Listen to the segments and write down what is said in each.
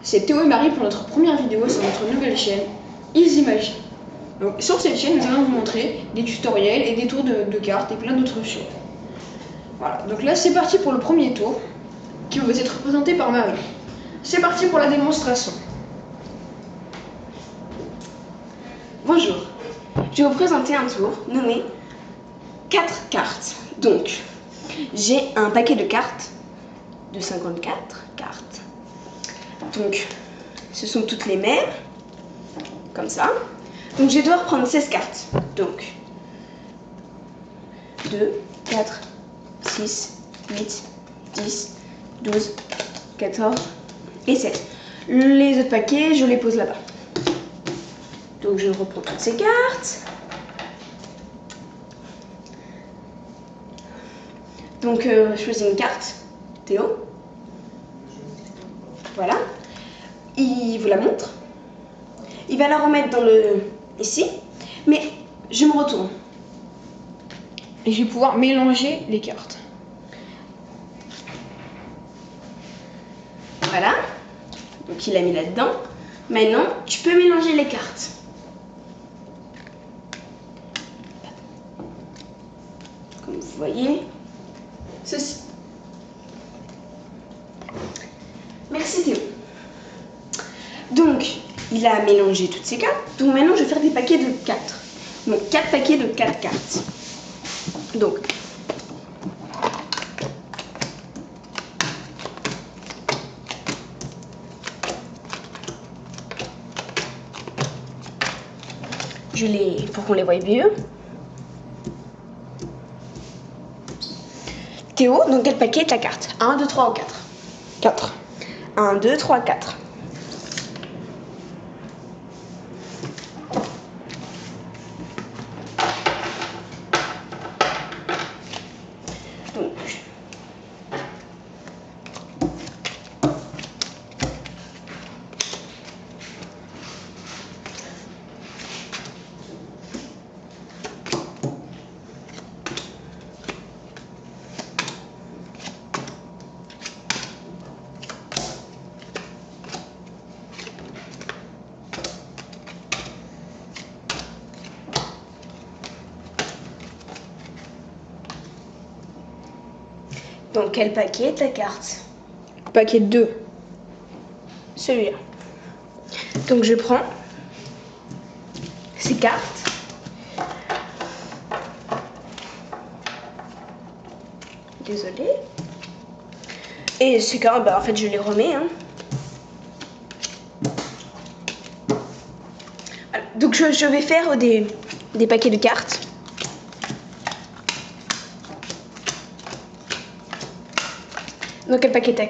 c'est Théo et Marie pour notre première vidéo sur notre nouvelle chaîne, Easy Magie. Donc sur cette chaîne, nous allons vous montrer des tutoriels et des tours de cartes et plein d'autres choses. Voilà, donc là c'est parti pour le premier tour, qui va être présenté par Marie. C'est parti pour la démonstration. Bonjour, je vais vous présenter un tour nommé 4 cartes. Donc, j'ai un paquet de cartes de 54 cartes. Donc, ce sont toutes les mêmes, comme ça. Donc, je vais devoir prendre 16 cartes. Donc, 2, 4, 6, 8, 10, 12, 14 et 7. Les autres paquets, je les pose là-bas. Donc, je reprends toutes ces cartes. Donc, je choisis une carte. Théo. Voilà. Il vous la montre. Il va la remettre dans le... ici. Mais je me retourne. Et je vais pouvoir mélanger les cartes. Voilà. Donc, il l'a mis là-dedans. Maintenant, tu peux mélanger les cartes. Comme vous voyez, ceci. Merci Théo. Donc, il a mélangé toutes ces cartes. Donc maintenant, je vais faire des paquets de 4. Donc, 4 paquets de 4 cartes. Donc, je les... pour qu'on les voie mieux. Théo, donc quel paquet est ta carte? 1, 2, 3 ou 4? 4. 1, 2, 3, 4. Donc, donc quel paquet est ta carte? Paquet 2. Celui-là. Donc je prends ces cartes. Désolée. Et ces cartes, bah, en fait je les remets. Hein. Voilà. Donc je vais faire des paquets de cartes. Donc quel paquet t'as...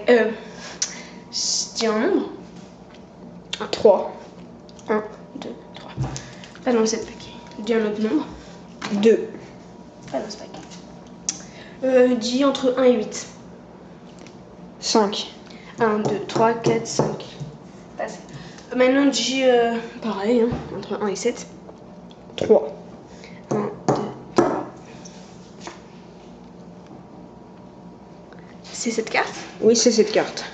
je dis un nombre. 3. 1, 2, 3. Pas dans cette paquet. Dis un autre nombre. 2. Pas dans ce paquet. Dis entre 1 et 8. 5. 1, 2, 3, 4, 5. Passé. Maintenant dis pareil, hein, entre 1 et 7. 3. 1, 2, 3. C'est cette carte? Oui, c'est cette carte.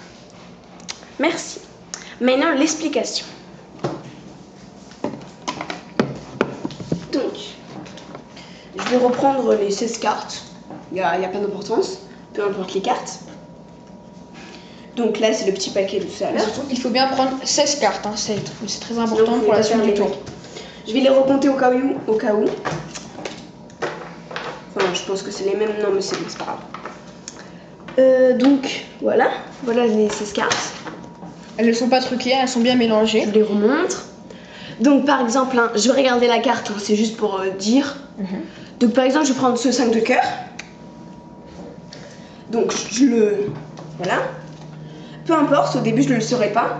Merci. Maintenant, l'explication. Donc, je vais reprendre les 16 cartes. Il n'y a pas d'importance, peu importe les cartes. Donc là, c'est le petit paquet de tout à l'heure. Il faut bien prendre 16 cartes, hein. C'est très important Donc, pour la suite du tour. Je vais les recompter au cas où. Enfin, je pense que c'est les mêmes. Non, mais c'est pas grave. Donc, voilà. Voilà les 16 cartes. Elles ne sont pas truquées, elles sont bien mélangées. Je les remontre. Donc, par exemple, hein, je vais regarder la carte, hein, c'est juste pour dire. Donc, par exemple, je vais prendre ce 5 de cœur. Donc, je le... Voilà. Peu importe, au début, je ne le saurais pas.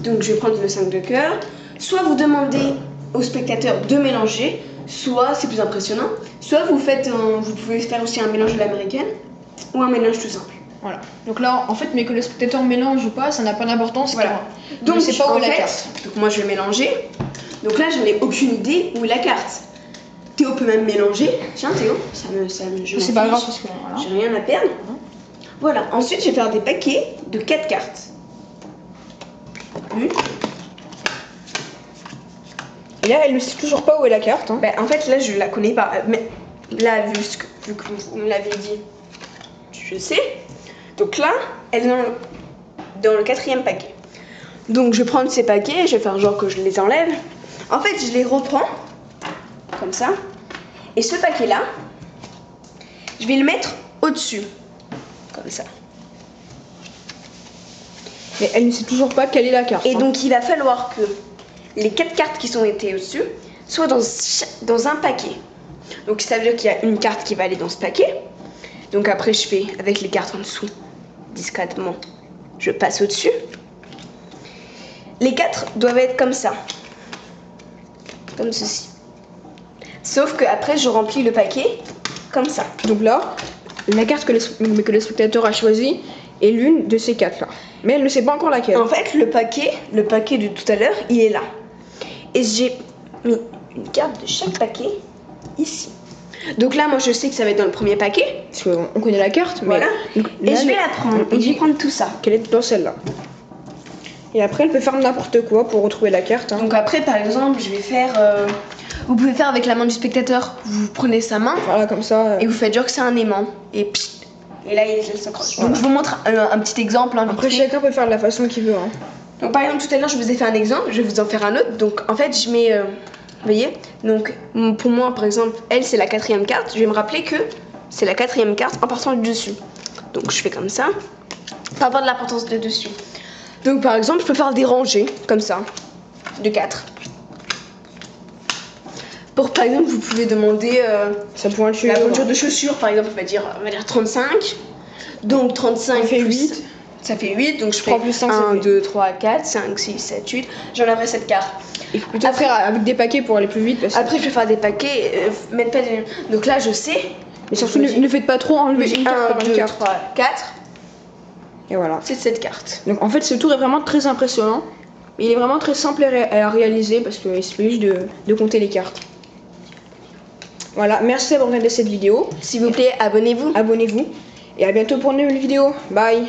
Donc, je vais prendre le 5 de cœur. Soit vous demandez au spectateur de mélanger, soit, c'est plus impressionnant, soit vous pouvez faire aussi un mélange de l'américaine ou un mélange tout simple. Voilà. Donc là, en fait, mais que le spectateur mélange ou pas, ça n'a pas d'importance. Voilà. Donc, c'est pas où en est la fait, carte. donc moi, je vais mélanger. Donc là, je n'ai aucune idée où est la carte. Théo peut même mélanger. Tiens, Théo, C'est pas grave parce que voilà. J'ai rien à perdre. Voilà. Ensuite, je vais faire des paquets de 4 cartes. une. Et là, elle ne sait toujours pas où est la carte. Hein. Bah, en fait, là, je la connais pas. Mais là, vu que vous me l'avez dit, je sais. Donc là, elle est dans le 4e paquet. Donc, je vais prendre ces paquets, je vais faire genre que je les enlève. En fait, je les reprends, comme ça. Et ce paquet-là, je vais le mettre au-dessus, comme ça. Mais elle ne sait toujours pas quelle est la carte. Et hein. donc, il va falloir que les 4 cartes qui sont été au-dessus soient dans un paquet. Donc, ça veut dire qu'il y a une carte qui va aller dans ce paquet. Donc, après, je fais avec les cartes en dessous, discrètement. Je passe au-dessus. Les 4 doivent être comme ça. Comme ceci. Sauf que après je remplis le paquet comme ça. Donc là, la carte que le spectateur a choisie est l'une de ces 4 là. Mais elle ne sait pas encore laquelle. En fait, le paquet de tout à l'heure, il est là. Et j'ai mis une carte de chaque paquet ici. Donc là, moi je sais que ça va être dans le premier paquet. Parce qu'on connaît la carte. Voilà. Mais, Et je vais la prendre. On Et je vais dit prendre tout ça. qu'elle est dans celle-là. Et après, elle peut faire n'importe quoi pour retrouver la carte. Hein. Donc après, par exemple, je vais faire... vous pouvez faire avec la main du spectateur. Vous prenez sa main Voilà, comme ça. et vous faites genre que c'est un aimant. Et pssst, et là, il s'accroche. Voilà. Donc je vous montre un petit exemple. Hein, Après, vite fait. chacun peut faire de la façon qu'il veut. Hein. Donc par exemple, tout à l'heure, je vous ai fait un exemple. Je vais vous en faire un autre. Donc en fait, je mets... vous voyez. Donc pour moi, par exemple, elle, c'est la 4e carte. Je vais me rappeler que c'est la 4e carte en partant du dessus. Donc je fais comme ça. Pas avoir de l'importance de dessus. Donc par exemple, je peux faire des rangées, comme ça, de 4. Pour par exemple, vous pouvez demander Sa pointure. la pointure de chaussure, par exemple, on va dire 35. Donc 35 Ça fait plus- 8. Ça fait 8, donc je fais 3 plus 5, ça 1, fait 2, 3, 4, 5, 6, 7, 8. J'enlèverai cette carte. Il faut plutôt faire avec des paquets pour aller plus vite. Parce que... Après, je vais faire des paquets, mettre pas des... Donc là, je sais. Mais surtout, ne faites pas trop enlever une carte 1, par une 2, carte. 3, 4. Et voilà. C'est cette carte. Donc en fait, ce tour est vraiment très impressionnant. Il est vraiment très simple à réaliser parce qu'il suffit juste de compter les cartes. Voilà, merci d'avoir regardé cette vidéo. S'il vous plaît, abonnez-vous. Abonnez-vous. Et à bientôt pour une nouvelle vidéo. Bye.